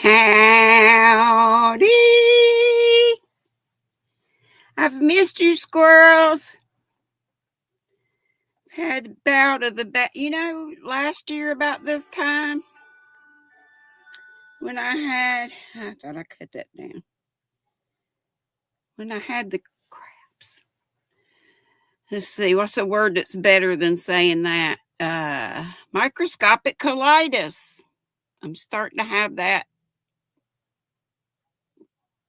Howdy! I've missed you, squirrels. Had a bout of the last year about this time when I thought I cut that down. When I had the craps. Let's see, what's a word that's better than saying that? Microscopic colitis. I'm starting to have that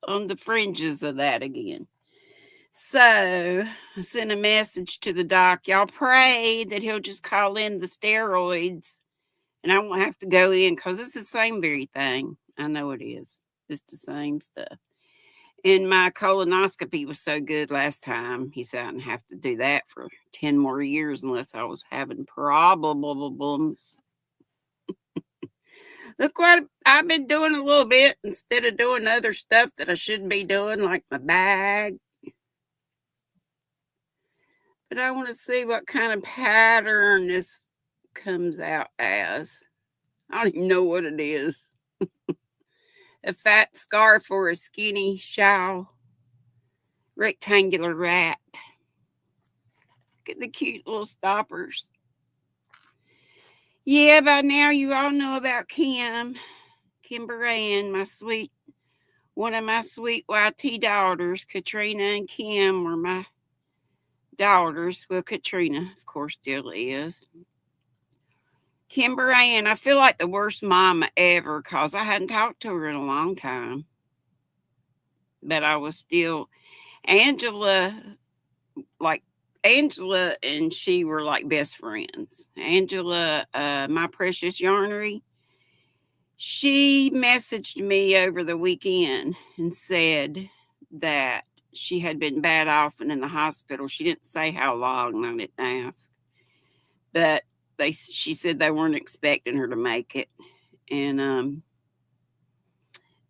on the fringes of that again. So I sent a message to the doc. Y'all pray that he'll just call in the steroids and I won't have to go in because it's the same very thing. I know it is. It's the same stuff. And my colonoscopy was so good last time. He said I didn't have to do that for 10 more years unless I was having problems. Look what I've been doing a little bit instead of doing other stuff that I shouldn't be doing, like my bag. But I want to see what kind of pattern this comes out as. I don't even know what it is. A fat scarf or a skinny shawl. Rectangular wrap. Look at the cute little stoppers. Yeah, by now you all know about Kim Beran, one of my sweet YT daughters. Katrina and Kim were my daughters. Well, Katrina, of course, still is. Kimber Ann, I feel like the worst mama ever because I hadn't talked to her in a long time. But I was still, Angela and she were like best friends. Angela, my precious yarnery, she messaged me over the weekend and said that she had been bad off and in the hospital. She didn't say how long, I didn't ask. But she said they weren't expecting her to make it. And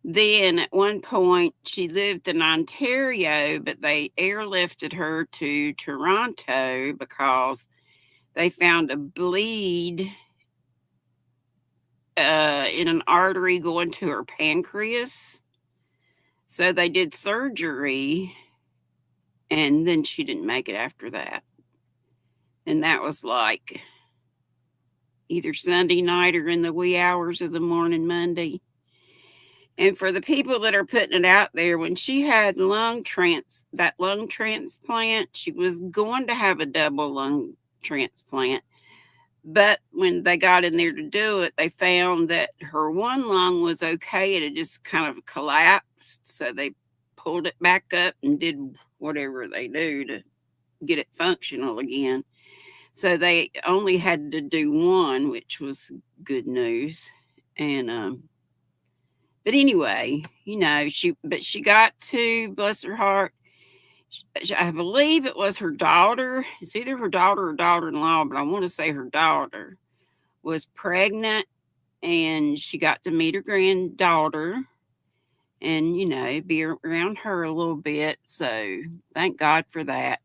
then at one point she lived in Ontario, but they airlifted her to Toronto because they found a bleed in an artery going to her pancreas. So they did surgery, and then she didn't make it after that. And that was like either Sunday night or in the wee hours of the morning Monday. And for the people that are putting it out there, when she had lung transplant, she was going to have a double lung transplant. But when they got in there to do it, they found that her one lung was okay. It had just kind of collapsed. So they pulled it back up and did whatever they do to get it functional again. So they only had to do one, which was good news. And but anyway, she got to, bless her heart, I believe it was her daughter. It's either her daughter or daughter-in-law, but I want to say her daughter was pregnant, and she got to meet her granddaughter and, be around her a little bit. So thank God for that.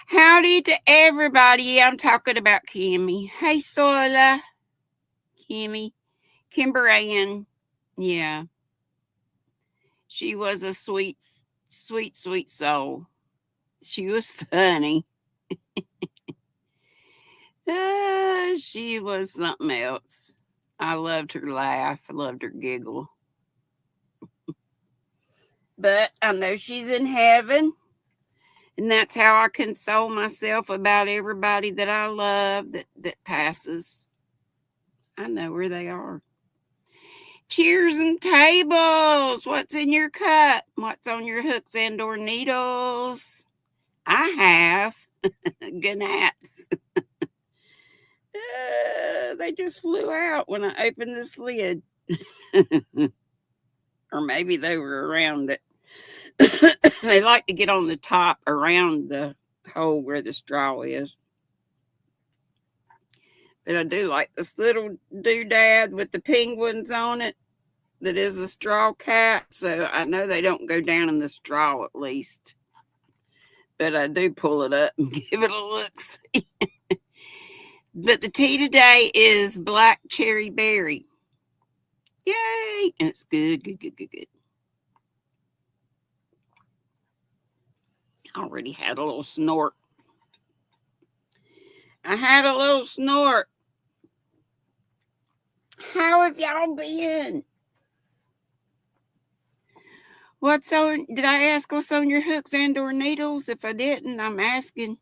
Howdy to everybody. I'm talking about Kimmy. Hey, Sola. Kimmy. Kimber Ann. Yeah. She was a sweet, sweet, sweet soul. She was funny. She was something else. I loved her laugh. I loved her giggle. But I know she's in heaven. And that's how I console myself about everybody that I love that passes. I know where they are. Cheers and tables. What's in your cup? What's on your hooks and or needles? I have gnats. They just flew out when I opened this lid. Or maybe they were around it. They like to get on the top around the hole where the straw is. But I do like this little doodad with the penguins on it that is a straw cap. So I know they don't go down in the straw at least. But I do pull it up and give it a look. But the tea today is black cherry berry. Yay! And it's good. I already had a little snort. How have y'all been? Did I ask what's on your hooks and or needles? If I didn't, I'm asking.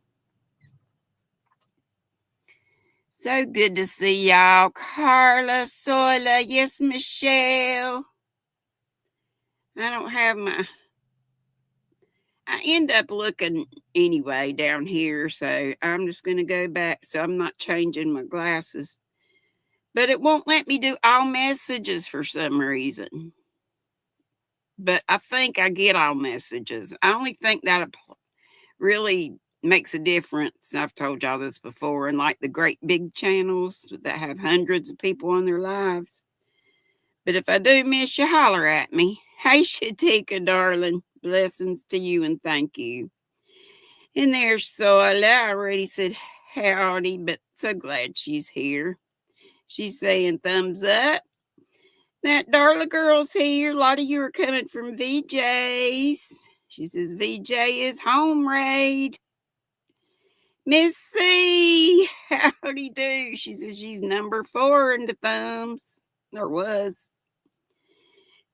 So good to see y'all. Carla, Sola, yes, Michelle. I end up looking anyway down here, so I'm just going to go back. So I'm not changing my glasses. But it won't let me do all messages for some reason. But I think I get all messages. I only think that really makes a difference. I've told y'all this before. And like the great big channels that have hundreds of people on their lives. But if I do miss you, holler at me. Hey, Shatika, darling. Blessings to you and thank you. And there's Sola. I already said howdy, but so glad she's here. She's saying thumbs up. That Darla girl's here. A lot of you are coming from VJ's. She says VJ is home raid. Miss C, howdy do. She says she's number 4 in the thumbs. Or was.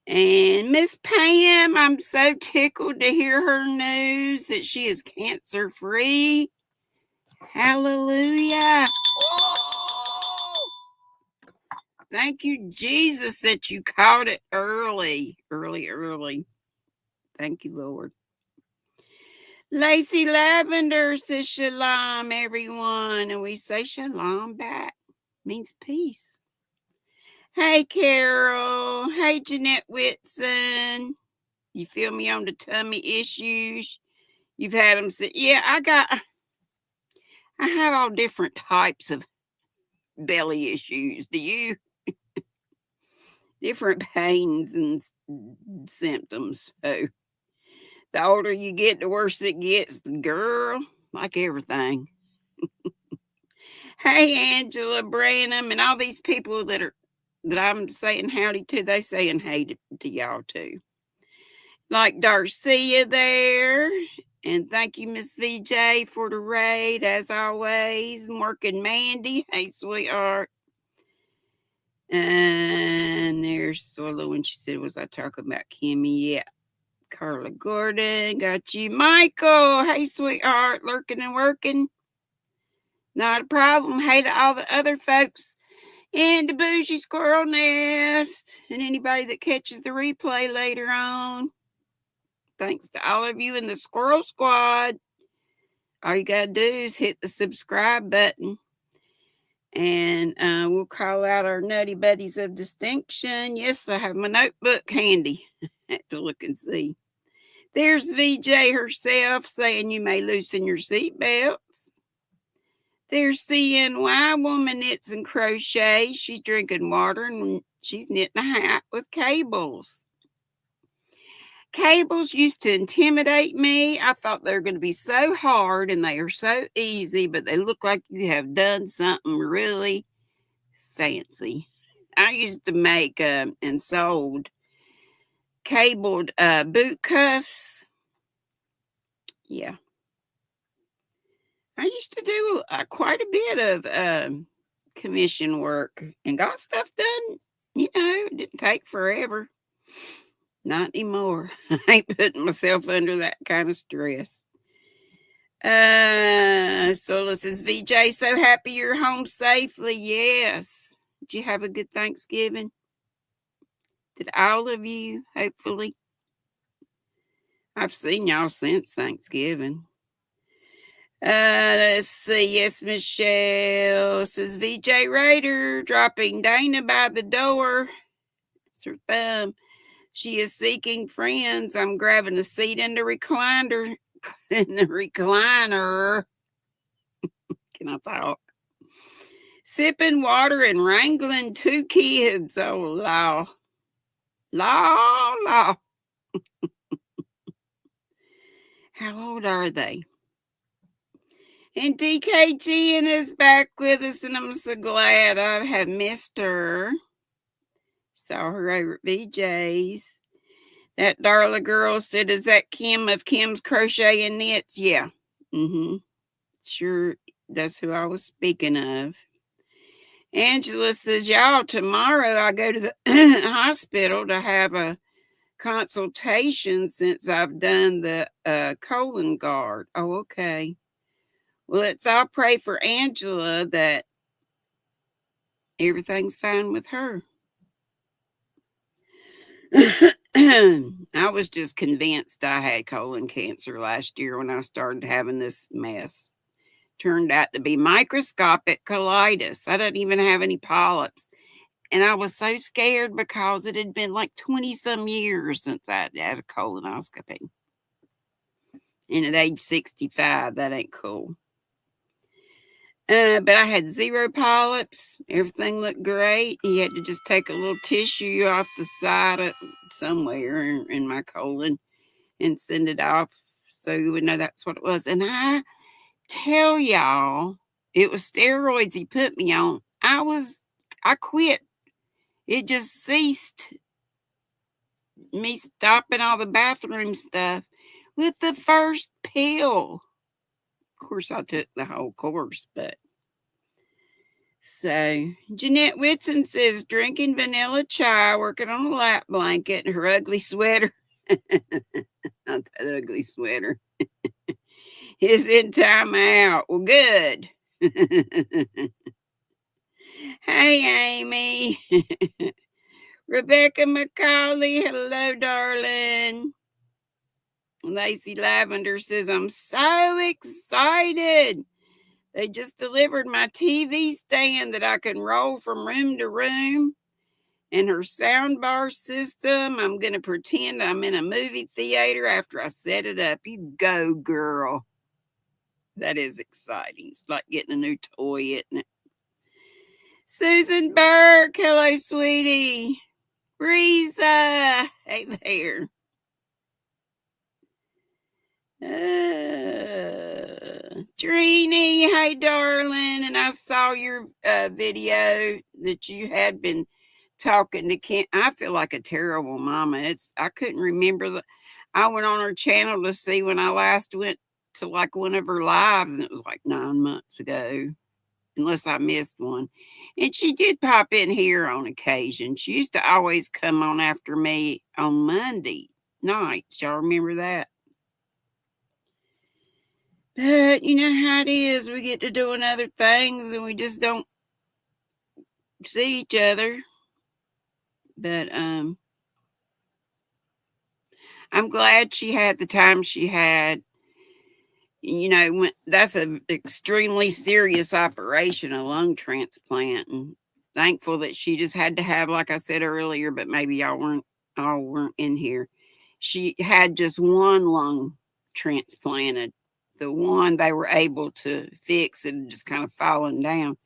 And Miss Pam, I'm so tickled to hear her news that she is cancer free. Hallelujah. Whoa. Thank you, Jesus, that you caught it early. Thank you, Lord. Lacey Lavender says shalom, everyone. And we say shalom back. Means peace. Hey, Carol. Hey, Jeanette Whitson. You feel me on the tummy issues? You've had them say, yeah, I have all different types of belly issues. Do you? Different pains and symptoms. So the older you get, the worse it gets. Girl, like everything. Hey, Angela Branham, and all these people that I'm saying howdy to, they saying hey to y'all too. Like Darcia there. And thank you, Miss VJ, for the raid, as always. Mark and Mandy. Hey, sweetheart. And there's Sola when she said, was I talking about Kimmy? Yeah. Carla Gordon. Got you. Michael. Hey, sweetheart. Lurking and working. Not a problem. Hey to all the other folks in the Bougie Squirrel Nest. And anybody that catches the replay later on. Thanks to all of you in the Squirrel Squad. All you got to do is hit the subscribe button. And we'll call out our Nutty Buddies of Distinction. Yes, I have my notebook handy to look and see. There's VJ herself saying you may loosen your seatbelts. There's CNY woman knits and crochet. She's drinking water and she's knitting a hat with cables. Cables used to intimidate me. I thought they were going to be so hard and they are so easy, but they look like you have done something really fancy. I used to make and sold cabled boot cuffs. Yeah. I used to do quite a bit of commission work and got stuff done. It didn't take forever. Not anymore. I ain't putting myself under that kind of stress. Sola says, VJ, so happy you're home safely. Yes. Did you have a good Thanksgiving? Did all of you, hopefully? I've seen y'all since Thanksgiving. Let's see. Yes, Michelle says, VJ Raider dropping Dana by the door. It's her thumb. She is seeking friends. I'm grabbing a seat in the recliner. Can I talk? Sipping water and wrangling 2 kids. Oh, law. How old are they? And DKG is back with us, and I'm so glad I have missed her. Saw her over at VJ's. That Darla girl said, is that Kim of Kim's Crochet and Knits? Yeah. Sure, that's who I was speaking of. Angela says, y'all, tomorrow I go to the hospital to have a consultation since I've done the colon guard. Oh, okay. Well, let's all pray for Angela that everything's fine with her. I was just convinced I had colon cancer last year when I started having this mess. Turned out to be microscopic colitis. I didn't even have any polyps. And I was so scared because it had been like 20 some years since I had a colonoscopy. And at age 65, that ain't cool. But I had 0 polyps. Everything looked great. He had to just take a little tissue off the side of somewhere in my colon and send it off so you would know that's what it was. And I tell y'all, it was steroids he put me on. I quit. It just ceased me stopping all the bathroom stuff with the first pill. Of course, I took the whole course, but. So, Jeanette Whitson says, drinking vanilla chai, working on a lap blanket, and her ugly sweater. Not that ugly sweater. Is in timeout. Well, good. Hey, Amy. Rebecca McCauley, hello, darling. Lacey Lavender says, I'm so excited. They just delivered my TV stand that I can roll from room to room and her soundbar system. I'm going to pretend I'm in a movie theater after I set it up. You go, girl. That is exciting. It's like getting a new toy, isn't it? Susan Burke, hello, sweetie. Breeza, hey there. Trini, hey, darling. And I saw your video that you had been talking to Kim. I feel like a terrible mama. I couldn't remember. I went on her channel to see when I last went to like one of her lives, and it was like 9 months ago, unless I missed one. And she did pop in here on occasion. She used to always come on after me on Monday nights. Y'all remember that? But you know how it is. We get to doing other things and we just don't see each other. But I'm glad she had the time she had. You know, that's an extremely serious operation, a lung transplant. And thankful that she just had to have, like I said earlier, but maybe y'all weren't in here. She had just one lung transplanted. The one they were able to fix and just kind of fallen down,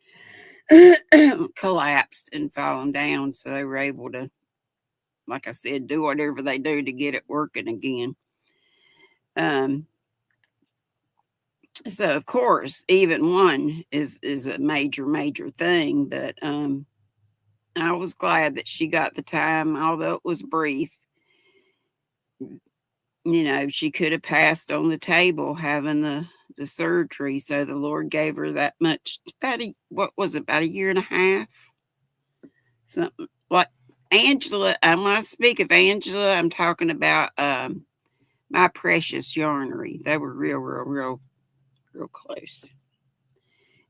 collapsed and fallen down. So they were able to, like I said, do whatever they do to get it working again. So of course, even one is a major thing, but I was glad that she got the time, although it was brief. You know, she could have passed on the table having the surgery. So the Lord gave her that much, about a year and a half? Something like Angela. When I speak of Angela, I'm talking about my precious yarnery. They were real close.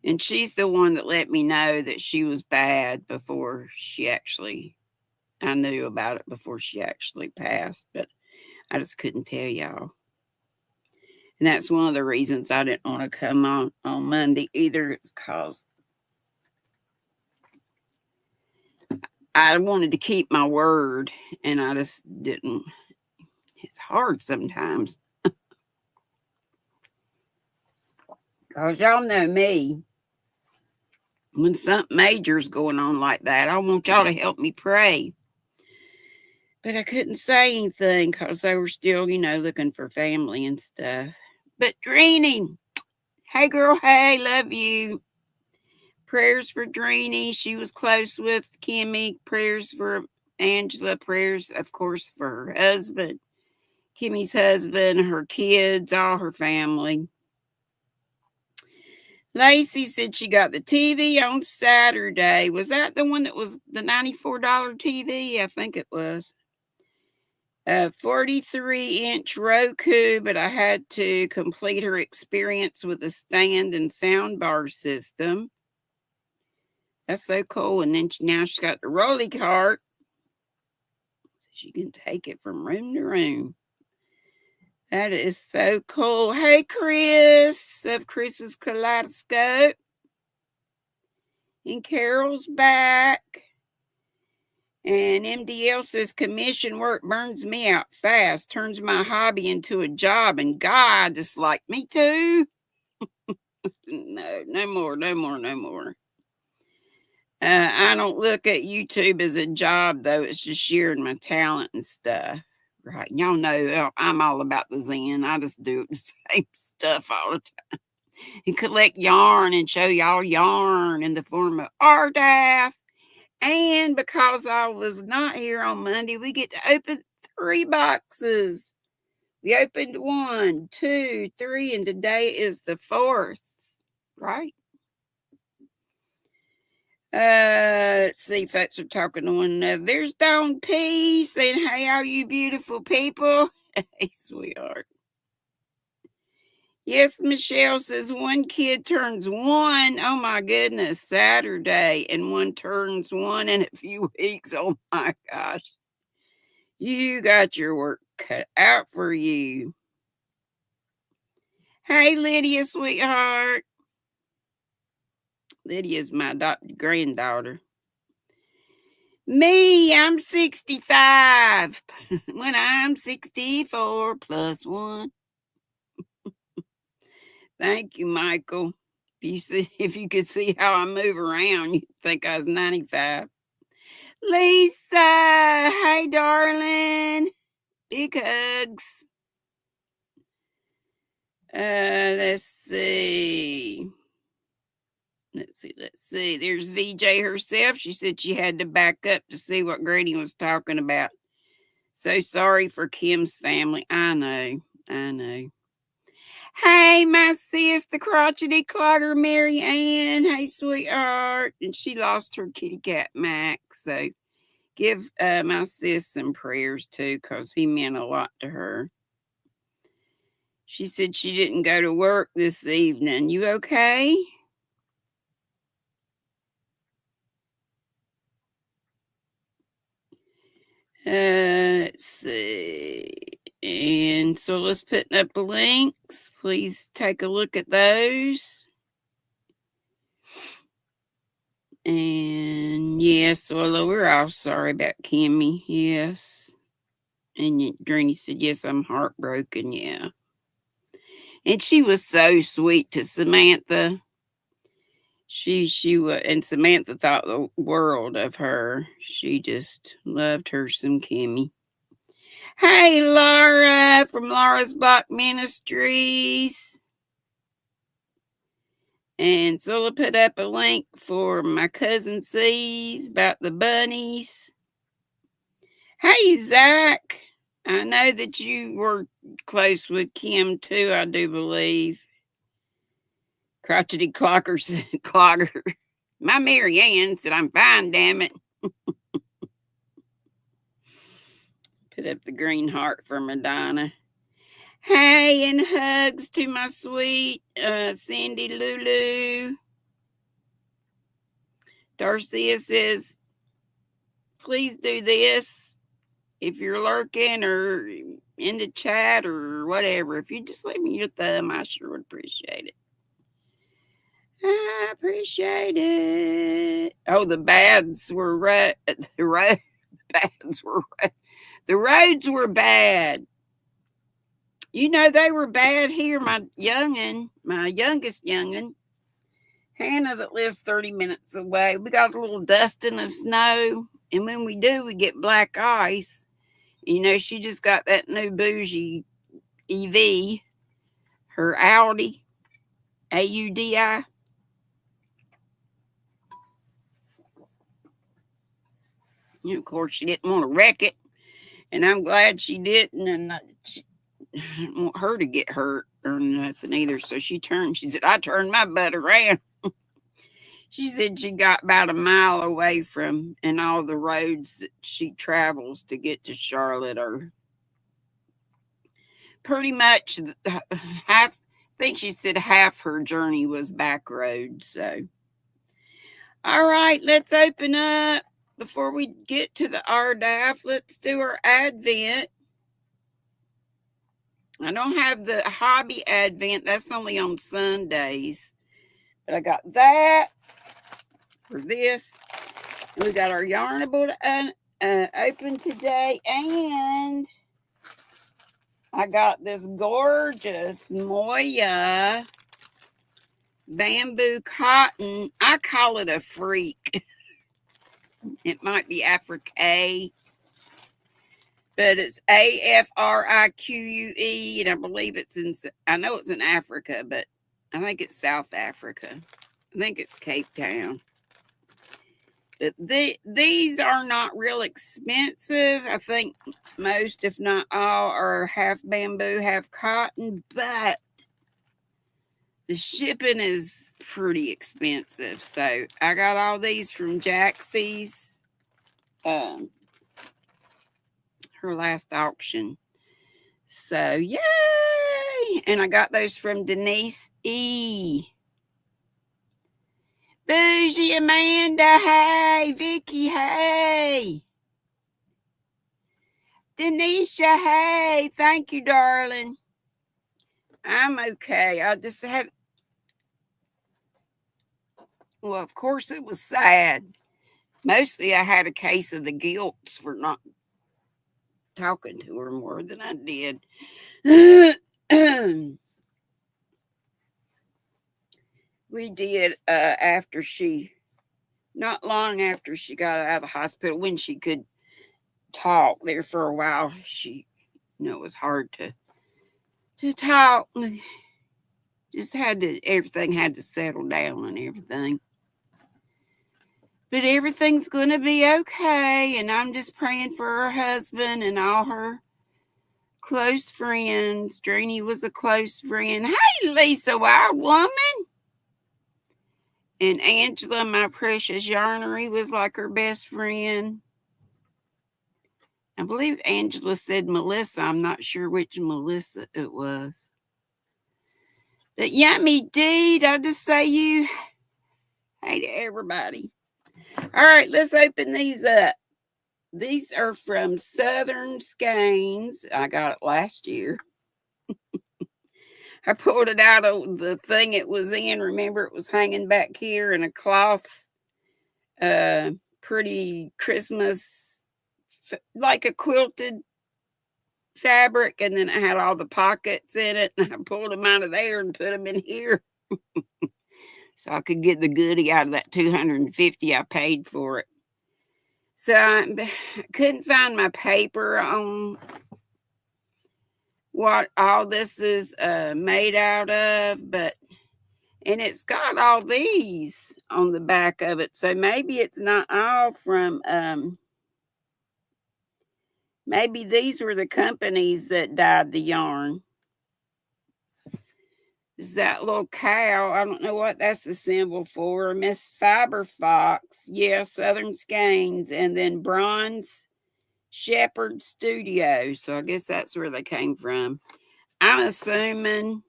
And she's the one that let me know that she was bad before I knew about it before she actually passed, but I just couldn't tell y'all. And that's one of the reasons I didn't want to come on Monday either. It's because I wanted to keep my word, and I just didn't. It's hard sometimes. Because y'all know me. When something major's going on like that, I want y'all to help me pray. But I couldn't say anything because they were still, looking for family and stuff. But Dreeny, hey girl, hey, love you. Prayers for Dreeny. She was close with Kimmy. Prayers for Angela, prayers, of course, for her husband, Kimmy's husband, her kids, all her family. Lacey said she got the TV on Saturday. Was that the one that was the $94 TV? I think it was. A 43-inch Roku, but I had to complete her experience with a stand and sound bar system. That's so cool. And then now she's got the rolly cart. So she can take it from room to room. That is so cool. Hey, Chris of Chris's Kaleidoscope. And Carol's back. And MDL says commission work burns me out fast, turns my hobby into a job, and God is like, me too. No more. I don't look at YouTube as a job, though. It's just sharing my talent and stuff. Right. Y'all know I'm all about the Zen. I just do the same stuff all the time. And collect yarn and show y'all yarn in the form of RDAF. And because I was not here on Monday, we get to open 3 boxes. We opened 1, 2, 3, and today is the 4th, right? Let's see, folks are talking to one another. There's Dawn P saying, hey, all you beautiful people. Hey, sweetheart. Yes, Michelle says 1 kid turns 1. Oh my goodness, Saturday, and 1 turns 1 in a few weeks. Oh my gosh. You got your work cut out for you. Hey, Lydia, sweetheart. Lydia's my granddaughter. Me, I'm 65. When I'm 64 plus 1. Thank you, Michael. If you could see how I move around, you'd think I was 95. Lisa, hey, darling. Big hugs. Let's see. There's VJ herself. She said she had to back up to see what Granny was talking about. So sorry for Kim's family. I know. Hey, my sis, the crotchety clogger, Mary Ann. Hey, sweetheart. And she lost her kitty cat, Max. So give my sis some prayers, too, because he meant a lot to her. She said she didn't go to work this evening. You okay? Let's see. And so let's put up the links. Please take a look at those. And yes, well, we're all sorry about Kimmy. Yes. And Granny said, yes, I'm heartbroken. Yeah. And she was so sweet to Samantha. She was, and Samantha thought the world of her. She just loved her some Kimmy. Hey, Laura from Laura's Block Ministries. And Zula put up a link for my cousin C's about the bunnies. Hey, Zach. I know that you were close with Kim, too, I do believe. Crotchety Clogger. My Mary Ann said, I'm fine, damn it. Put up the green heart for Madonna. Hey, and hugs to my sweet Cindy Lulu. Darcia says, please do this if you're lurking or in the chat or whatever. If you just leave me your thumb, I sure would appreciate it. I appreciate it. Oh, the bads were right. The roads were bad. You know, they were bad here. My youngest youngin', Hannah, that lives 30 minutes away, we got a little dusting of snow. And when we do, we get black ice. You know, she just got that new bougie EV, her Audi, AUDI. And of course, she didn't want to wreck it. And I'm glad she didn't. And I didn't want her to get hurt or nothing either. So she said, I turned my butt around. She said she got about a mile away from, and all the roads that she travels to get to Charlotte are pretty much half. I think she said half her journey was back roads. So, all right, let's open up before we get to the RDAF. Let's do our Advent. I don't have the hobby Advent. That's only on Sundays. But I got that for this. We got our Yarnable to open today. And I got this gorgeous Moya bamboo cotton. I call it a freak. It might be Afrique, but it's AFRIQUE, and I believe I know it's in Africa, but I think it's South Africa. I think it's Cape Town. But these are not real expensive. I think most, if not all, are half bamboo, half cotton, but the shipping is pretty expensive. So I got all these from Jaxie's, her last auction. So yay! And I got those from Denise E. Bougie Amanda, hey. Vicky, hey. Denisha, hey. Thank you, darling. I'm okay. I just had, well, of course it was sad. Mostly I had a case of the guilt for not talking to her more than I did. We did not long after she got out of the hospital, when she could talk there for a while. It was hard to talk. Just everything had to settle down and everything. But everything's going to be okay. And I'm just praying for her husband and all her close friends. Deni was a close friend. Hey, Lisa, wild woman. And Angela, my precious yarnery, was like her best friend. I believe Angela said Melissa. I'm not sure which Melissa it was. But Yummy Deed, I just say you. Hey to everybody. All right, let's open these up. These are from Southern Skeins. I got it last year. I pulled it out of the thing it was in. Remember, it was hanging back here in a cloth, pretty Christmas, like a quilted fabric. And then it had all the pockets in it. And I pulled them out of there and put them in here. So I could get the goodie out of that $250 I paid for it. So I couldn't find my paper on what all this is made out of, and it's got all these on the back of it. So maybe it's not all from, maybe these were the companies that dyed the yarn. Is that little cow? I don't know what that's the symbol for. Miss Fiber Fox. Yeah, Southern Skeins. And then Bronze Shepherd Studio. So I guess that's where they came from. I'm assuming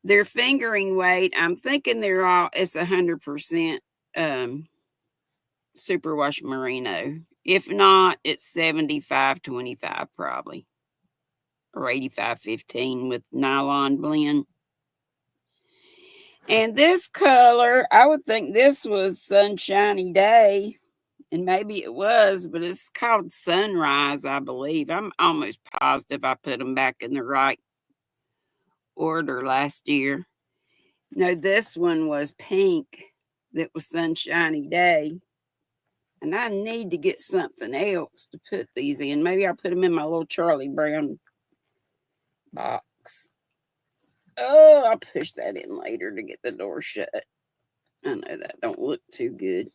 their fingering weight, I'm thinking it's 100% superwash merino. If not, it's 75-25 probably. Or 85-15 with nylon blend. And this color, I would think this was Sunshiny Day. And maybe it was, but it's called Sunrise, I believe. I'm almost positive I put them back in the right order last year. No, this one was pink. That was Sunshiny Day. And I need to get something else to put these in. Maybe I'll put them in my little Charlie Brown box. Oh, I'll push that in later to get the door shut. I know that don't look too good.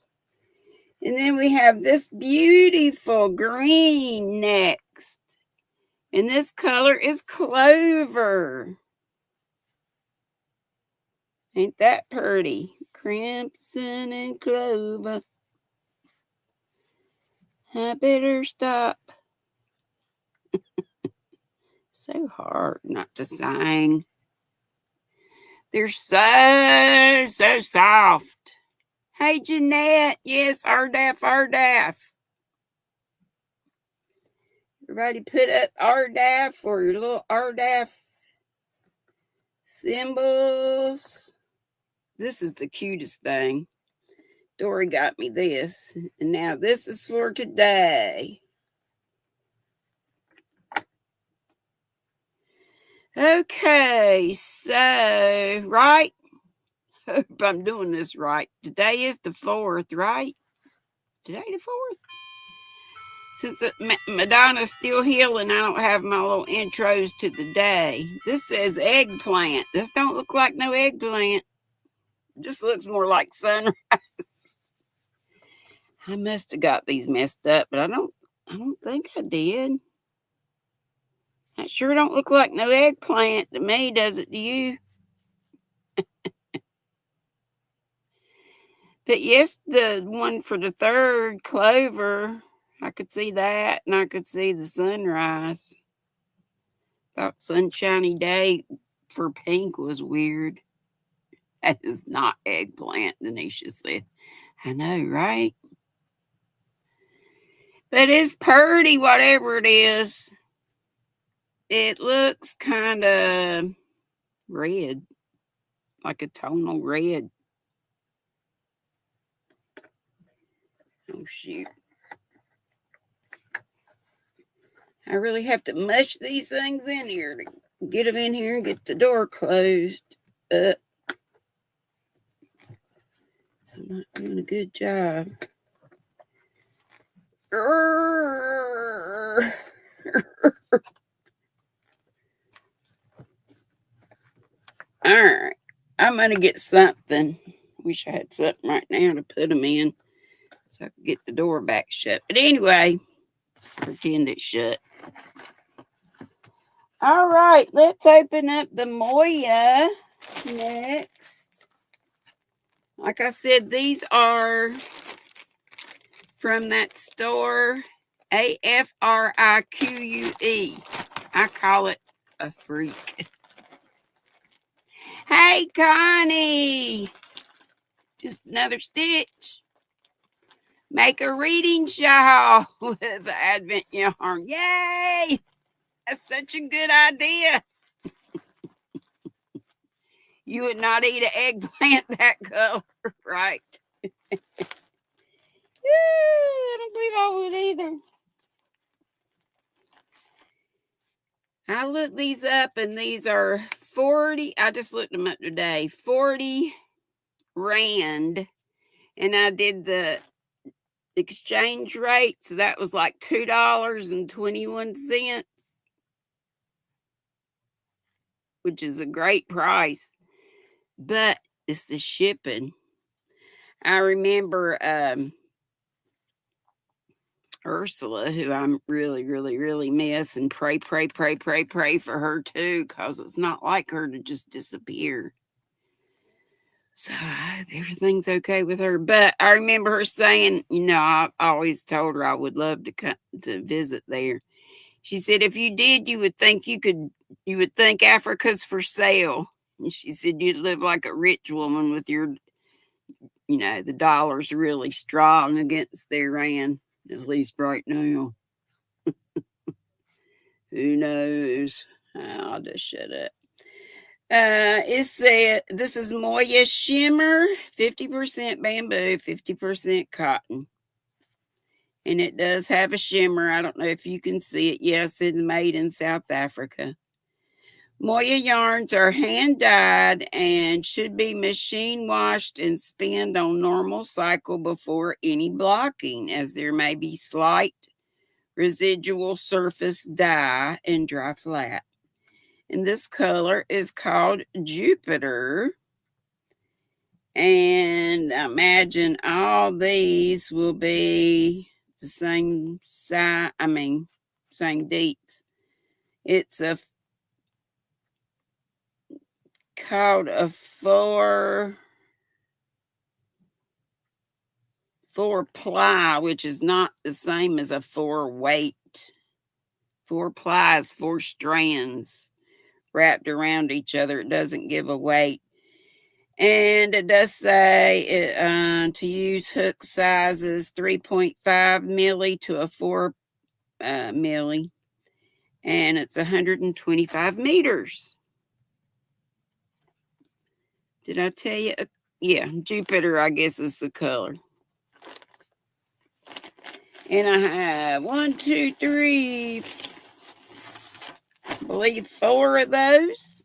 And then we have this beautiful green next. And this color is clover. Ain't that pretty? Crimson and clover. I better stop. So hard not to sing. They're so soft. Hey, Jeanette. Yes, RDAF, RDAF. Everybody put up RDAF for your little RDAF symbols. This is the cutest thing. Dory got me this. And now this is for today. Okay, so, right? Hope I'm doing this right. Today is the 4th, right? Today the 4th? Since Madonna's still healing, I don't have my little intros to the day. This says eggplant. This don't look like no eggplant. This looks more like sunrise. I must have got these messed up, but I don't think I did. That sure don't look like no eggplant to me, does it to you? But yes, the one for the 3rd, clover, I could see that, and I could see the sunrise. Thought sunshiny day for pink was weird. That is not eggplant, Denisha said. I know, right? But it's pretty, whatever it is. It looks kind of red, like a tonal red. Oh, shoot. I really have to mush these things in here to get them in here and get the door closed up. I'm not doing a good job. All right. I'm going to get something. Wish I had something right now to put them in so I could get the door back shut. But anyway, pretend it's shut. All right. Let's open up the Moya next. Like I said, these are from that store, AFRIQUE. I call it a freak. Hey, Connie. Just another stitch. Make a reading shawl with the Advent yarn. Yay! That's such a good idea. You would not eat an eggplant that color, right? I don't believe I would either. I looked these up, and these are 40. I just looked them up today. 40 Rand. And I did the exchange rate. So that was like $2.21, which is a great price. But it's the shipping. I remember Ursula, who I'm really miss, and pray for her too, because it's not like her to just disappear. So I hope everything's okay with her. But I remember her saying, I always told her I would love to come to visit there. She said, if you did, you would think Africa's for sale. And she said, you'd live like a rich woman with your, the dollar's really strong against the Iran, at least right now. Who knows? I'll just shut up. It said this is Moya Shimmer, 50% bamboo, 50% cotton. And it does have a shimmer. I don't know if you can see it. Yes, it's made in South Africa. Moya yarns are hand dyed and should be machine washed and spinned on normal cycle before any blocking, as there may be slight residual surface dye and dry flat. And this color is called Jupiter. And imagine all these will be the same size, same dates. It's called a four ply, which is not the same as a 4-weight. 4 plies, 4 strands wrapped around each other. It doesn't give a weight. And it does say to use hook sizes 3.5 milli to a 4 milli. And it's 125 meters. Did I tell you? Yeah, Jupiter, I guess, is the color. And I have 1, 2, 3, I believe 4 of those.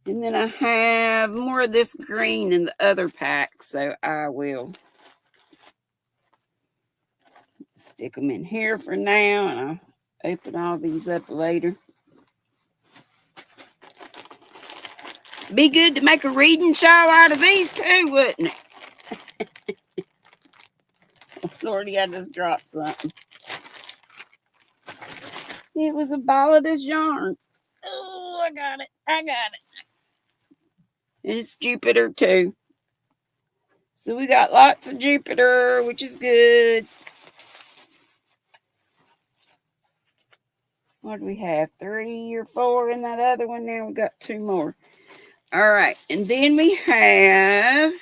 And then I have more of this green in the other pack, so I will stick them in here for now, and I'll open all these up later. Be good to make a reading shawl out of these too, wouldn't it? Lordy, I just dropped something. It was a ball of this yarn. Oh, I got it. And it's Jupiter too. So we got lots of Jupiter, which is good. What do we have? 3 or 4 in that other one. Now we got 2 more. All right. And then we have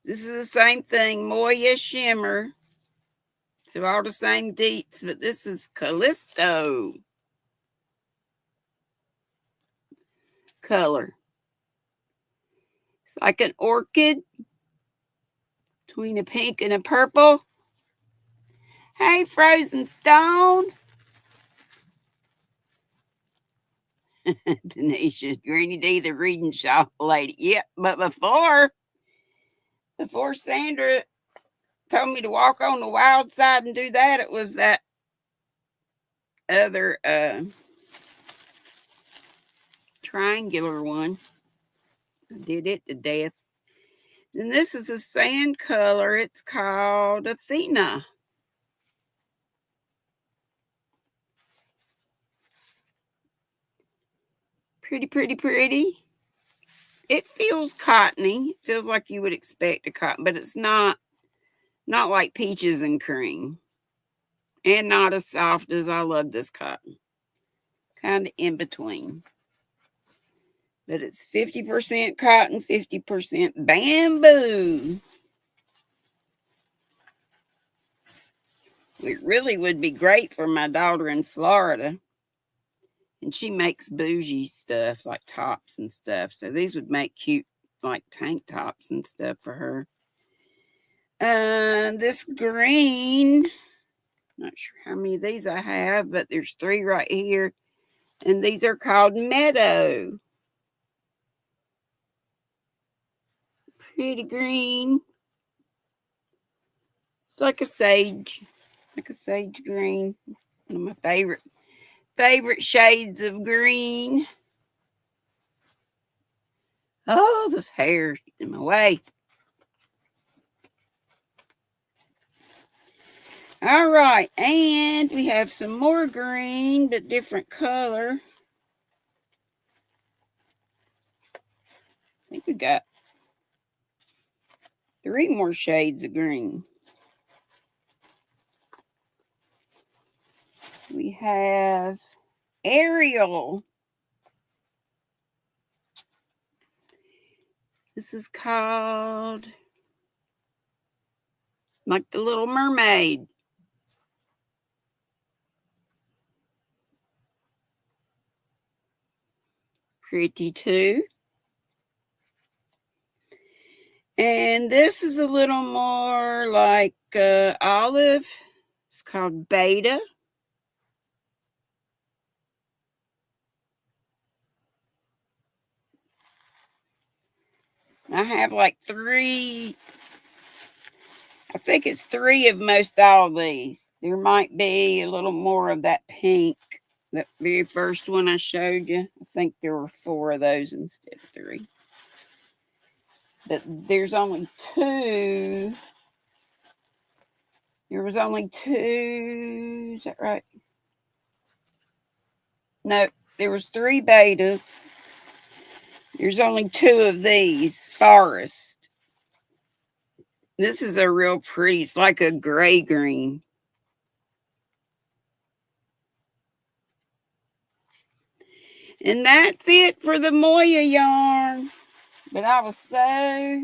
this is the same thing, Moya Shimmer. So all the same deets, but this is Callisto color. It's like an orchid between a pink and a purple. Hey, Frozen Stone. Denisha, GrannyDee, the reading shop lady. Yep, but before Sandra told me to walk on the wild side and do that, it was that other triangular one. I did it to death. And this is a sand color. It's called Athena. Pretty, pretty, pretty. It feels cottony. It feels like you would expect a cotton, but it's not like peaches and cream. And not as soft as I love this cotton. Kind of in between. But it's 50% cotton, 50% bamboo. It really would be great for my daughter in Florida. And she makes bougie stuff, like tops and stuff. So these would make cute, like tank tops and stuff for her. This green, not sure how many of these I have, but there's 3 right here. And these are called Meadow. Pretty green. It's like a sage green. One of my favorite shades of green. Oh, this hair in my way. All right, and we have some more green, but different color. I think we got 3 more shades of green. We have Ariel. This is called like the Little Mermaid. Pretty too. And this is a little more like olive. It's called Beta. I have like 3. I think it's 3 of most all of these. There might be a little more of that pink. The very first one I showed you. I think there were 4 of those instead of 3. But there's only 2. There was only 2. Is that right? No, there was 3 betas. There's only 2 of these. Forest. This is a real pretty. It's like a gray green. And that's it for the Moya yarn. But I was so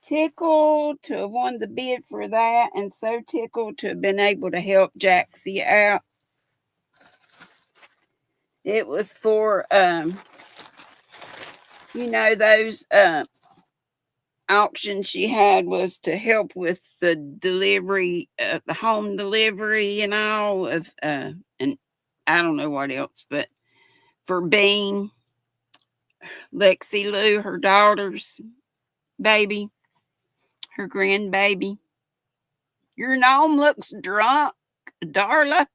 tickled to have won the bid for that, and so tickled to have been able to help Jaxie out. It was for those auctions she had was to help with the delivery, the home delivery and all of and I don't know what else, but for Bean, Lexi Lou, her daughter's baby, her grandbaby. Your gnome looks drunk, Darla.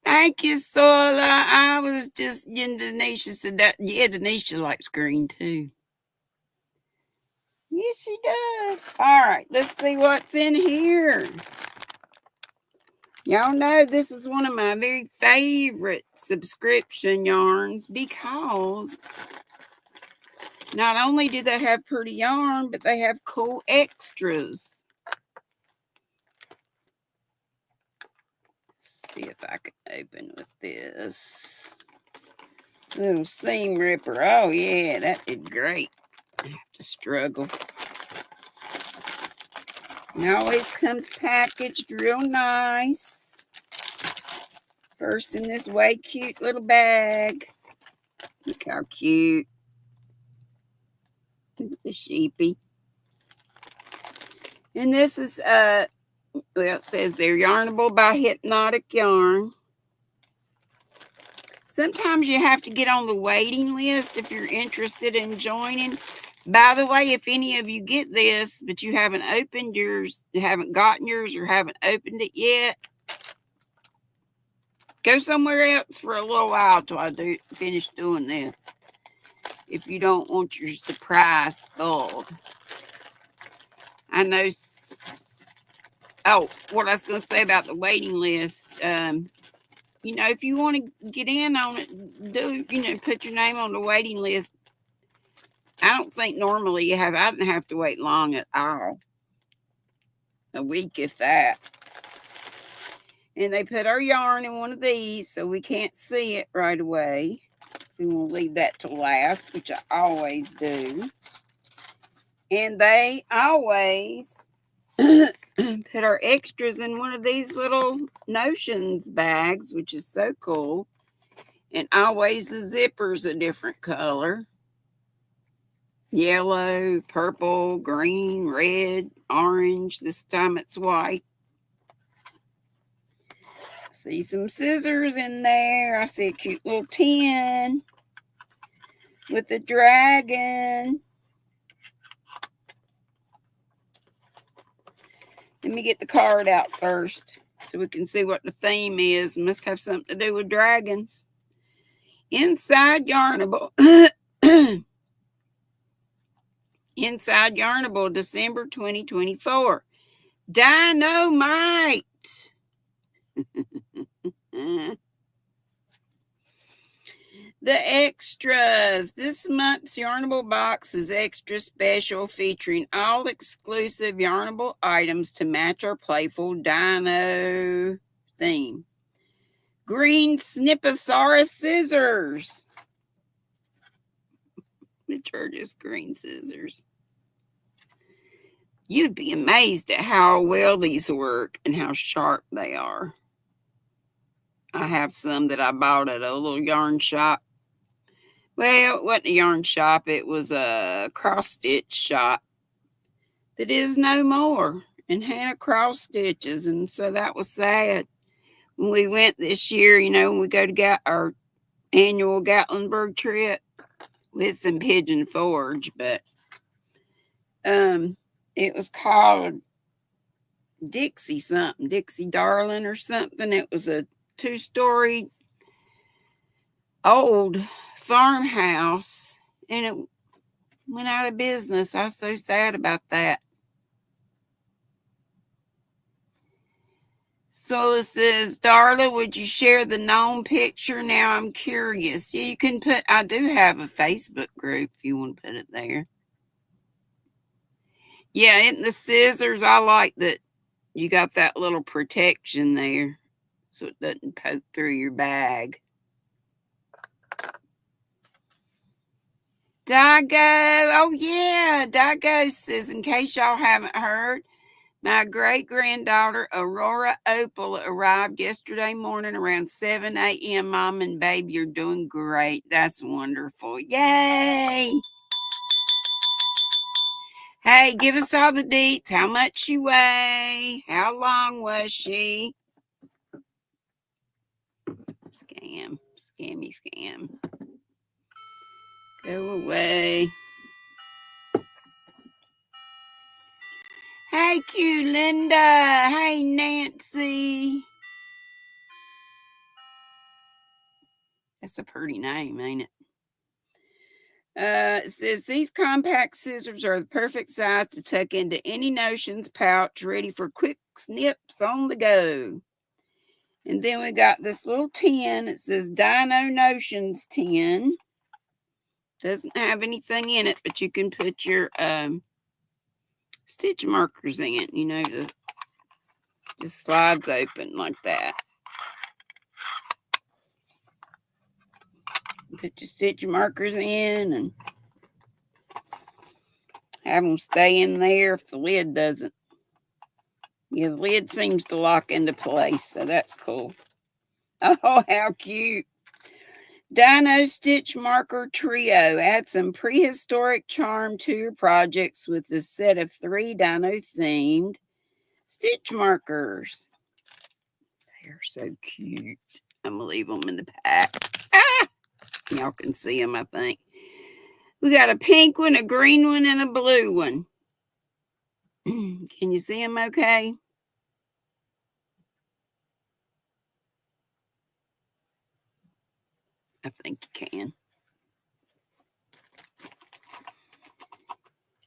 Thank you, Sola. I was just, Denisha said that. Yeah, Denisha likes green too. Yes, she does. All right, let's see what's in here. Y'all know this is one of my very favorite subscription yarns because not only do they have pretty yarn, but they have cool extras. Let's see if I can open with this little seam ripper. Oh, yeah, that did great. I have to struggle. It always comes packaged real nice. First in this way cute little bag. Look how cute. Look at the sheepy. And this is, well, it says they're yarnable by Hypnotic Yarn. Sometimes you have to get on the waiting list if you're interested in joining. By the way, if any of you get this, but you haven't opened yours, you haven't gotten yours or haven't opened it yet, go somewhere else for a little while till I finish doing this. If you don't want your surprise spoiled. I know. Oh, what I was going to say about the waiting list. If you want to get in on it, put your name on the waiting list. I don't think normally I didn't have to wait long at all. A week, if that. And they put our yarn in one of these so we can't see it right away. We will leave that to last, which I always do. And they always put our extras in one of these little notions bags, which is so cool. And always the zipper's a different color. Yellow, purple, green, red, orange. This time it's white. See some scissors in there. I see a cute little tin with the dragon. Let me get the card out first so we can see what the theme is. It must have something to do with dragons. Inside Yarnable. Inside Yarnable, December 2024. Dynamite. The extras. This month's Yarnable box is extra special, featuring all exclusive Yarnable items to match our playful dino theme. Green Snipposaurus scissors, which are just green scissors. You'd be amazed at how well these work and how sharp they are. I have some that I bought at a little yarn shop. Well, it wasn't a yarn shop. It was a cross-stitch shop that is no more and had cross stitches. And so that was sad. When we went this year, when we go to our annual Gatlinburg trip, we had some Pigeon Forge, but it was called Dixie something, Dixie Darling or something. It was a 2-story old farmhouse, and it went out of business. I was so sad about that. So it says, Darla, would you share the gnome picture? Now I'm curious. Yeah, you can put, I do have a Facebook group if you want to put it there. Yeah, in the scissors, I like that you got that little protection there so it doesn't poke through your bag. Dago, oh yeah, Dago says, in case y'all haven't heard, my great-granddaughter, Aurora Opal, arrived yesterday morning around 7 a.m. Mom and babe, you're doing great. That's wonderful. Yay! Hey, give us all the deets. How much she weigh? How long was she? Scam. Scammy scam. Go away. Hey, cute Linda. Hey, Nancy. That's a pretty name, ain't it? It says these compact scissors are the perfect size to tuck into any Notions pouch, ready for quick snips on the go. And then we got this little tin. It says Dino Notions tin. Doesn't have anything in it, but you can put your stitch markers in it. You know, just slides open like that. Put your stitch markers in and have them stay in there if the lid doesn't. Yeah, the lid seems to lock into place, so that's cool. Oh, how cute. Dino Stitch Marker Trio. Add some prehistoric charm to your projects with a set of 3 dino-themed stitch markers. They're so cute. I'm going to leave them in the pack. Ah! Y'all can see them, I think. We got a pink one, a green one, and a blue one. Can you see them okay? I think you can.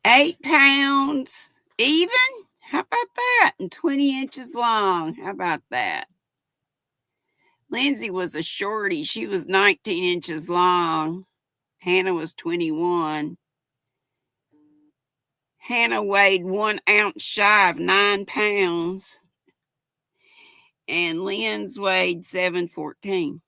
8 pounds even? How about that? And 20 inches long. How about that? Lindsay was a shorty. She was 19 inches long. Hannah was 21. Hannah weighed 1 ounce shy of 9 pounds. And Lynn's weighed 714.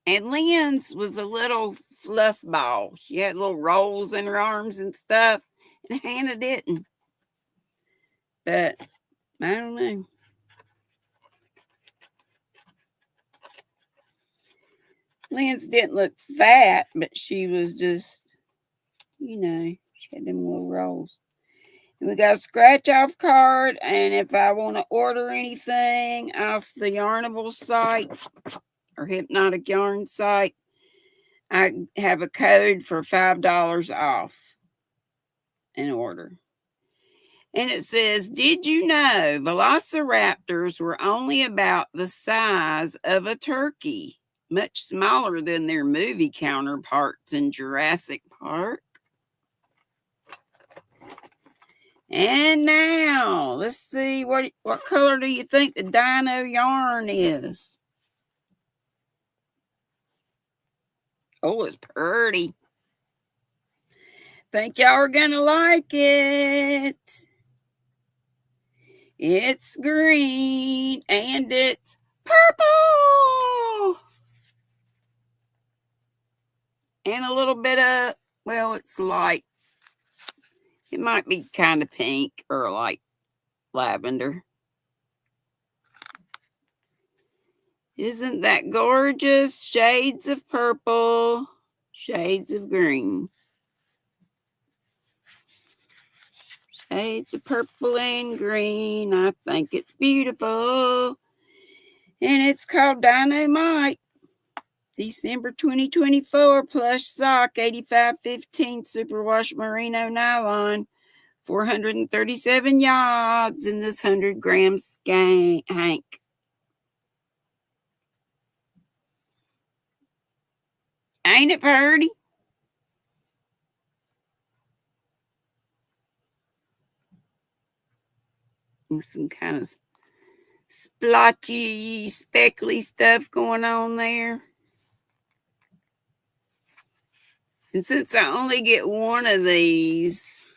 And Lynn's was a little fluff ball. She had little rolls in her arms and stuff. And Hannah didn't. But I don't know. Lynn's didn't look fat, but she was just, you know, she had them little rolls. And we got a scratch off card. And if I want to order anything off the Yarnable site or Hypnotic Yarn site, I have a code for $5 off an order. And it says, did you know velociraptors were only about the size of a turkey, much smaller than their movie counterparts in Jurassic Park? And now, let's see, what color do you think the dino yarn is? Oh, it's pretty. Think y'all are going to like it. It's green and it's purple. And a little bit of, well, it's light. It might be kind of pink or like lavender. Isn't that gorgeous? Shades of purple, shades of green. Shades of purple and green. I think it's beautiful. And it's called Dynamite. December 2024, plush sock, 8515 superwash merino nylon, 437 yards in this 100-gram hank. Ain't it pretty? With some kind of splotchy, speckly stuff going on there. And since I only get one of these,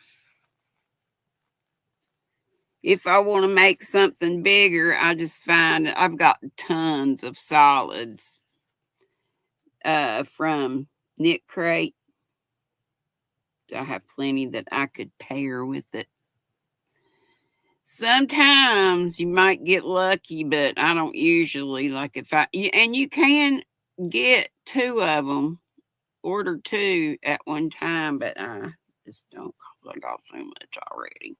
if I want to make something bigger, I just find I've got tons of solids from Knit Crate. I have plenty that I could pair with it. Sometimes you might get lucky, but I don't usually. Like and you can get two of them, order two at one time, but I just don't, because I got so much already.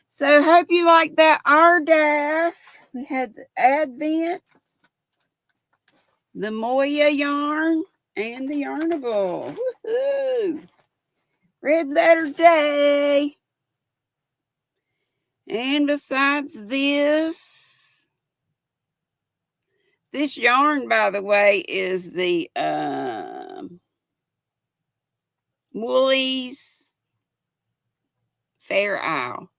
So hope you like that RDAF. We had the Advent, the Moya yarn, and the Yarnable. Woohoo! Red Letter Day. And besides this yarn, by the way, is the Woolies Fair Isle.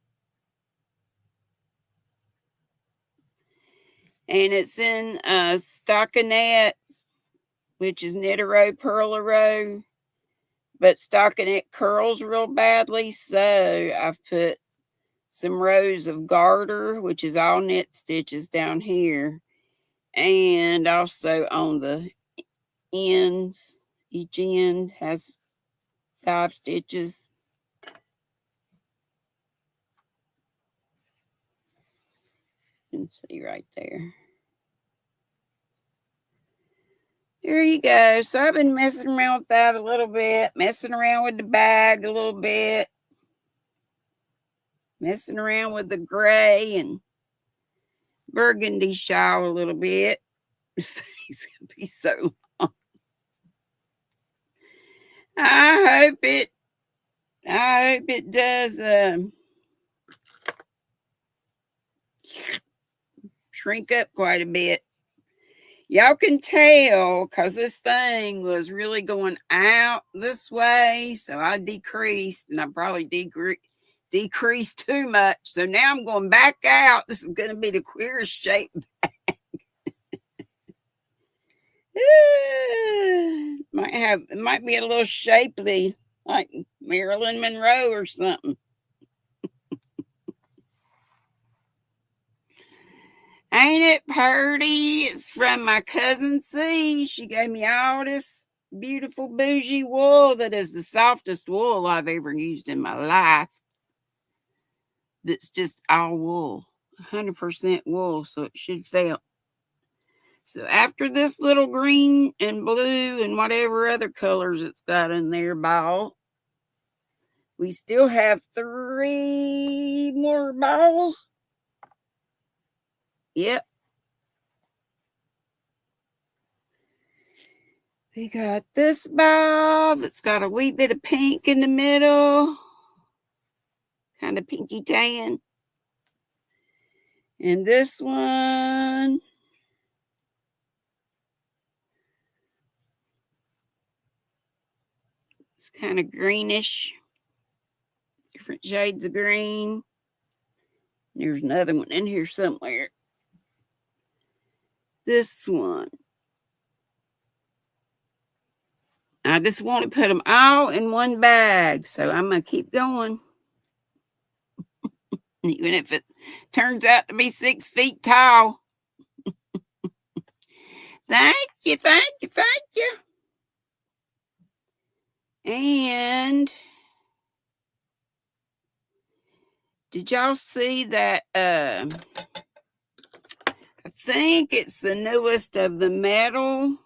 And it's in stockinette, which is knit a row, purl a row. But stockinette curls real badly, so I've put some rows of garter, which is all knit stitches down here. And also on the ends, each end has 5 stitches. You can see right there. There you go. So I've been messing around with that a little bit, messing around with the bag a little bit, messing around with the gray and burgundy shawl a little bit. This thing's going to be so long. I hope it does shrink up quite a bit. Y'all can tell because this thing was really going out this way, so I decreased, and I probably decreased too much. So now I'm going back out. This is going to be the queerest shape bag. It might be a little shapely, like Marilyn Monroe or something. Ain't it pretty? It's from my cousin C. She gave me all this beautiful bougie wool that is the softest wool I've ever used in my life. That's just all wool, 100% wool, so it should feel. So after this little green and blue and whatever other colors it's got in there ball, we still have 3 more balls. Yep. We got this ball that's got a wee bit of pink in the middle, kind of pinky tan. And this one, it's kind of greenish, different shades of green. There's another one in here somewhere. This one, I just want to put them all in one bag, so I'm going to keep going. Even if it turns out to be 6 feet tall. Thank you, thank you, thank you. And did y'all see that? I think it's the newest of the metal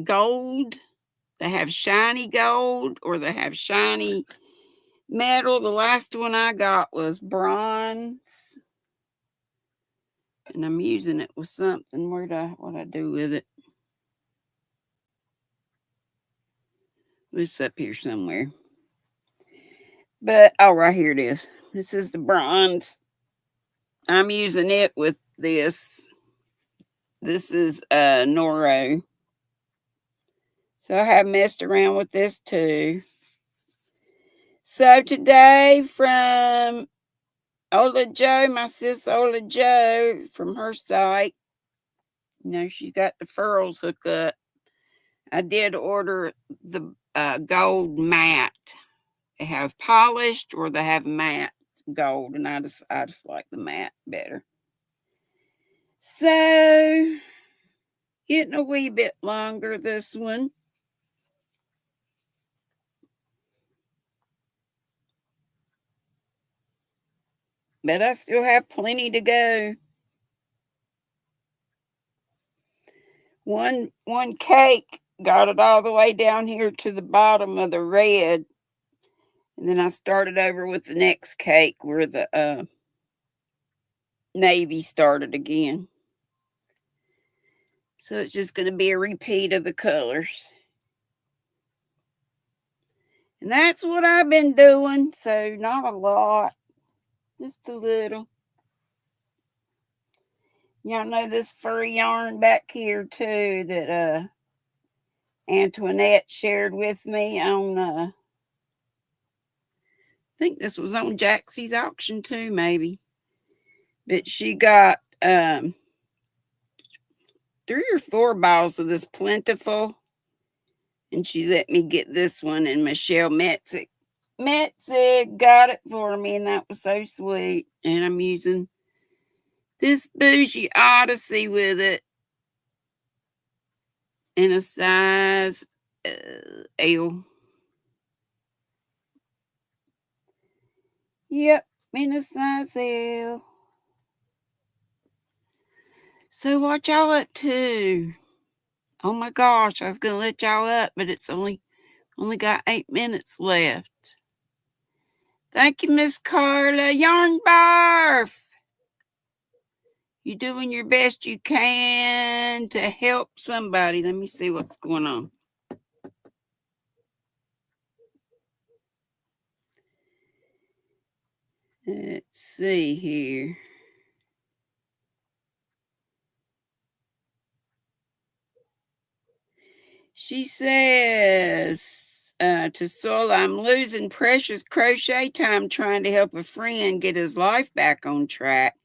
gold. They have shiny gold or they have shiny metal. The last one I got was bronze. And I'm using it with something. What I do with it? It's up here somewhere. But, oh, right here it is. This is the bronze. I'm using it with this. This is Noro. So I have messed around with this too. So today from Ola Joe, my sis Ola Joe from her site, she's got the furls hooked up. I did order the gold matte. They have polished or they have matte gold, and I just like the matte better. So getting a wee bit longer this one. But I still have plenty to go. One cake got it all the way down here to the bottom of the red. And then I started over with the next cake where the navy started again. So it's just going to be a repeat of the colors. And that's what I've been doing. So not a lot, just a little. Y'all know this furry yarn back here too that Antoinette shared with me on I think this was on Jaxie's auction too, maybe. But she got 3 or 4 balls of this plentiful, and she let me get this one, and Michelle Metzik got it for me, and that was so sweet. And I'm using this Bougie Odyssey with it in a size L. Yep, in a size L. So what y'all up to? Oh my gosh, I was gonna let y'all up, but it's only got 8 minutes left. Thank you, Miss Carla. Yarn Barf. You doing your best you can to help somebody. Let me see what's going on. Let's see here. She says to Sola, I'm losing precious crochet time trying to help a friend get his life back on track.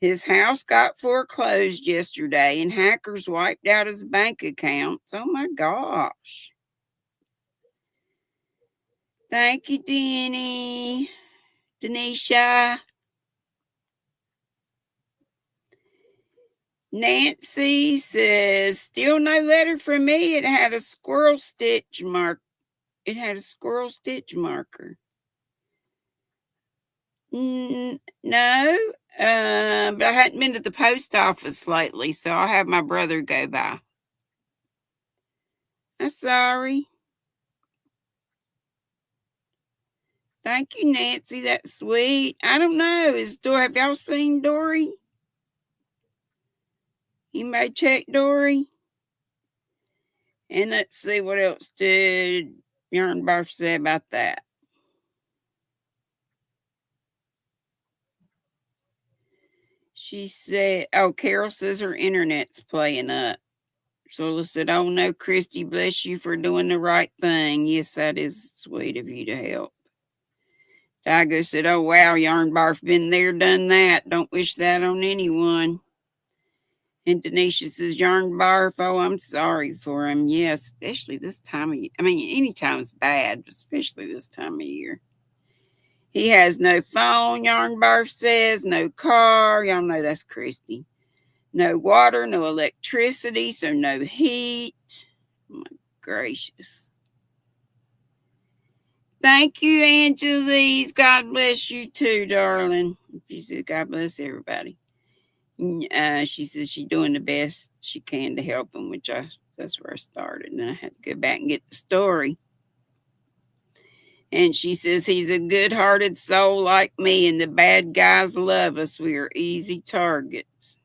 His house got foreclosed yesterday and hackers wiped out his bank accounts. Oh my gosh. Thank you, Deni. Denisha. Nancy says, still no letter from me. It had a squirrel stitch mark. It had a squirrel stitch marker. No, but I hadn't been to the post office lately, so I'll have my brother go by. I'm sorry. Thank you, Nancy. That's sweet. I don't know. Have y'all seen Dory? You may check Dory. And let's see what else did Yarn Barf say about that. She said, oh, Carol says her internet's playing up. Sola said, oh no, Christy, bless you for doing the right thing. Yes, that is sweet of you to help. Digo said, oh wow, Yarn Barf been there, done that. Don't wish that on anyone. And Denisha says, Yarn Barf, oh, I'm sorry for him. Yeah, especially this time of year. I mean, any time's bad, but especially this time of year. He has no phone, Yarn Barf says, no car. Y'all know that's Christy. No water, no electricity, so no heat. Oh my gracious. Thank you, Angelise. God bless you too, darling. She said, God bless everybody. She says she's doing the best she can to help him, that's where I started. And I had to go back and get the story. And she says he's a good-hearted soul like me, and the bad guys love us. We are easy targets.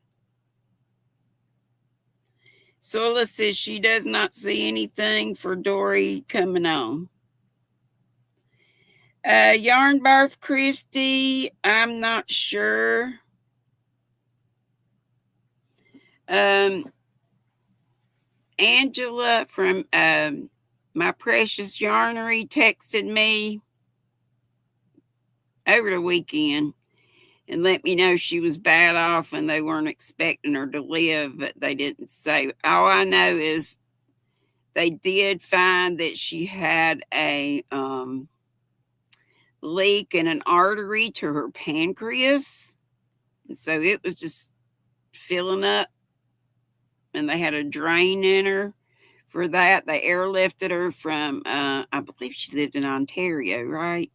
Sola says she does not see anything for Dory coming on. Yarn Barf Christy, I'm not sure. Angela from My Precious Yarnery texted me over the weekend and let me know she was bad off and they weren't expecting her to live, but they didn't say. All I know is they did find that she had a leak in an artery to her pancreas. And so it was just filling up, and they had a drain in her for that. They airlifted her from, I believe she lived in Ontario, right?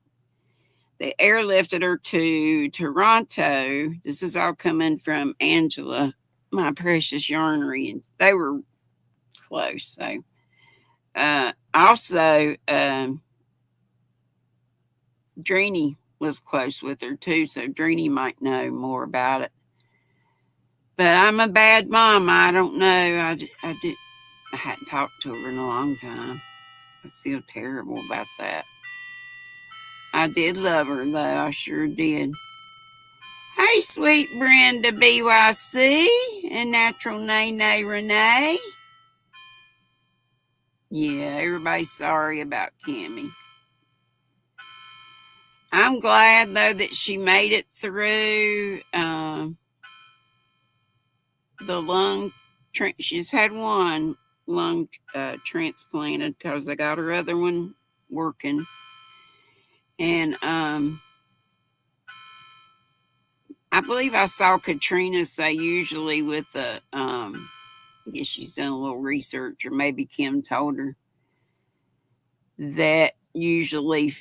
They airlifted her to Toronto. This is all coming from Angela, My Precious Yarnery, and they were close. So, also, Deni was close with her too, so Deni might know more about it. But I'm a bad mom. I don't know. I hadn't talked to her in a long time. I feel terrible about that. I did love her, though. I sure did. Hey, sweet Brenda BYC and Natural Nene Renee. Yeah, everybody's sorry about Kimmy. I'm glad, though, that she made it through the lung. She's had one lung transplanted because they got her other one working. And I believe I saw Katrina say usually with the, I guess she's done a little research, or maybe Kim told her that usually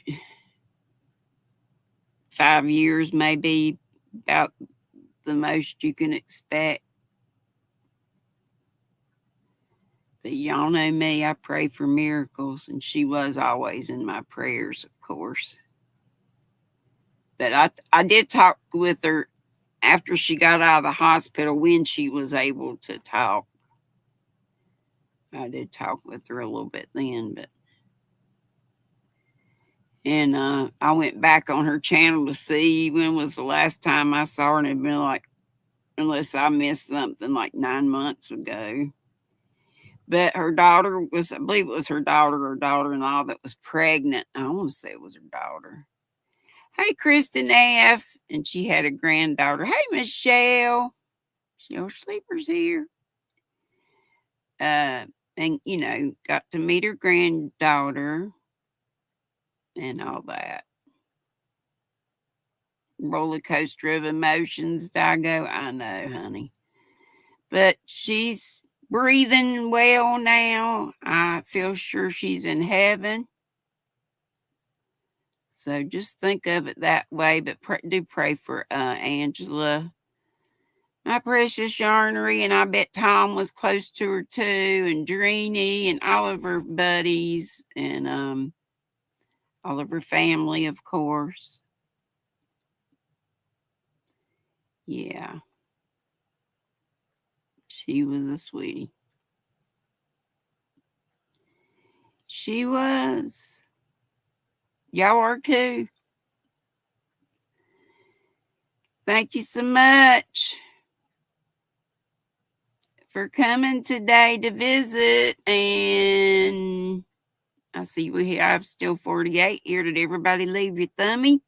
5 years may be about the most you can expect. But y'all know me, I pray for miracles, and she was always in my prayers, of course. But I did talk with her after she got out of the hospital when she was able to talk. I did talk with her a little bit then, and I went back on her channel to see when was the last time I saw her, and it'd been like, unless I missed something, like 9 months ago. But her daughter was, I believe it was her daughter-in-law that was pregnant. I want to say it was her daughter. Hey, Kristen F. And she had a granddaughter. Hey, Michelle. Michelle Sleeper's here. And, you know, got to meet her granddaughter and all that. Roller coaster of emotions, Dago. I know, honey. But she's breathing well now. I feel sure she's in heaven. So just think of it that way. But do pray for Angela, My Precious Yarnery, and I bet Tom was close to her too, and Drini, and all of her buddies, and all of her family, of course. Yeah. She was a sweetie. She was. Y'all are too. Thank you so much for coming today to visit. And I see we have still 48 here. Did everybody leave your thummy?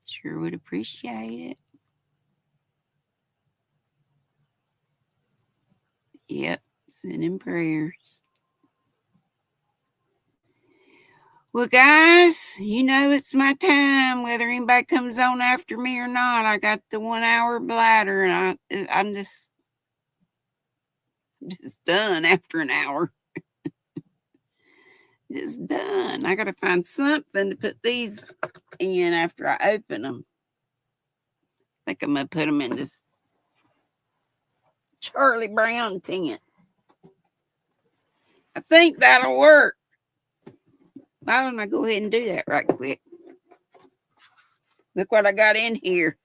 Sure would appreciate it. Yep, sending prayers. Well, guys, you know it's my time, whether anybody comes on after me or not. I got the 1 hour bladder, and I'm just done after an hour. Just done. I got to find something to put these in after I open them. I think I'm going to put them in this Charlie Brown tent. I think that'll work. Why don't I go ahead and do that right quick? Look what I got in here.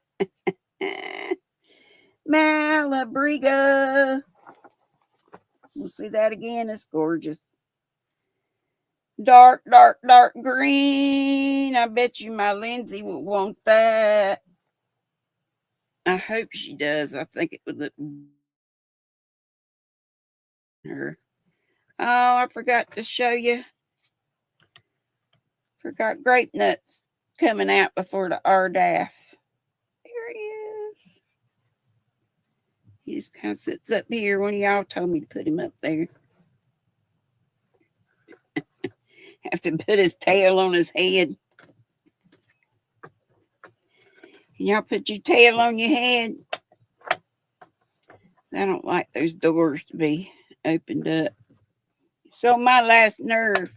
Malabriga. We'll see that again. It's gorgeous. Dark, dark, dark green. I bet you my Lindsay would want that. I hope she does. I think it would look her. Oh, I forgot to show you. Forgot grape nuts coming out before the RDAF. There he is. He just kind of sits up here. One of y'all told me to put him up there. Have to put his tail on his head. Can y'all put your tail on your head? I don't like those doors to be opened up. So my last nerve.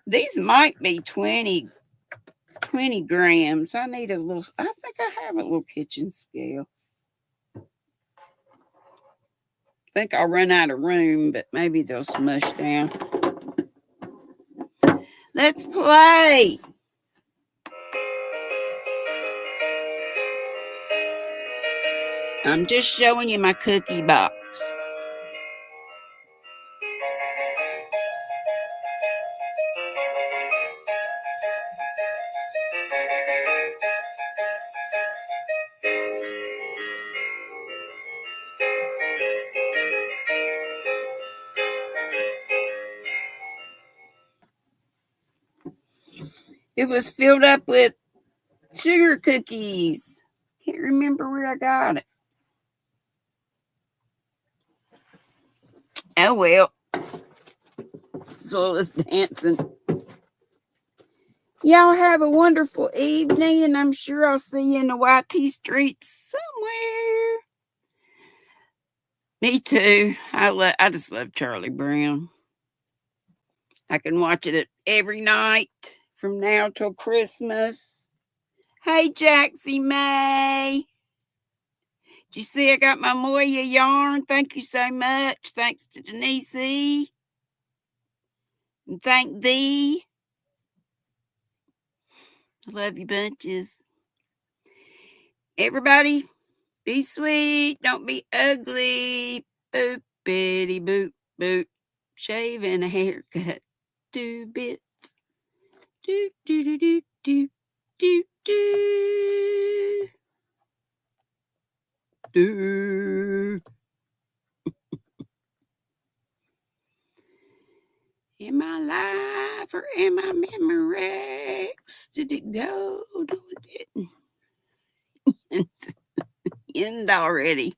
These might be 20 grams. I need a little, I think I have a little kitchen scale. I think I'll run out of room, but maybe they'll smush down. Let's play. I'm just showing you my cookie box. It was filled up with sugar cookies. Can't remember where I got it. Oh well. So it's dancing. Y'all have a wonderful evening, and I'm sure I'll see you in the YT streets somewhere. Me too. I just love Charlie Brown. I can watch it every night from now till Christmas. Hey, Jaxie May. Did you see I got my Moya yarn? Thank you so much. Thanks to Denise. And thank thee. I love you bunches. Everybody, be sweet. Don't be ugly. Boop, bitty, boop, boop. Shave and a haircut. 2 bits. Do, do, do, do, do, do, do. Do. Am I live or am I Memorex? Did it go? No, it didn't. End already.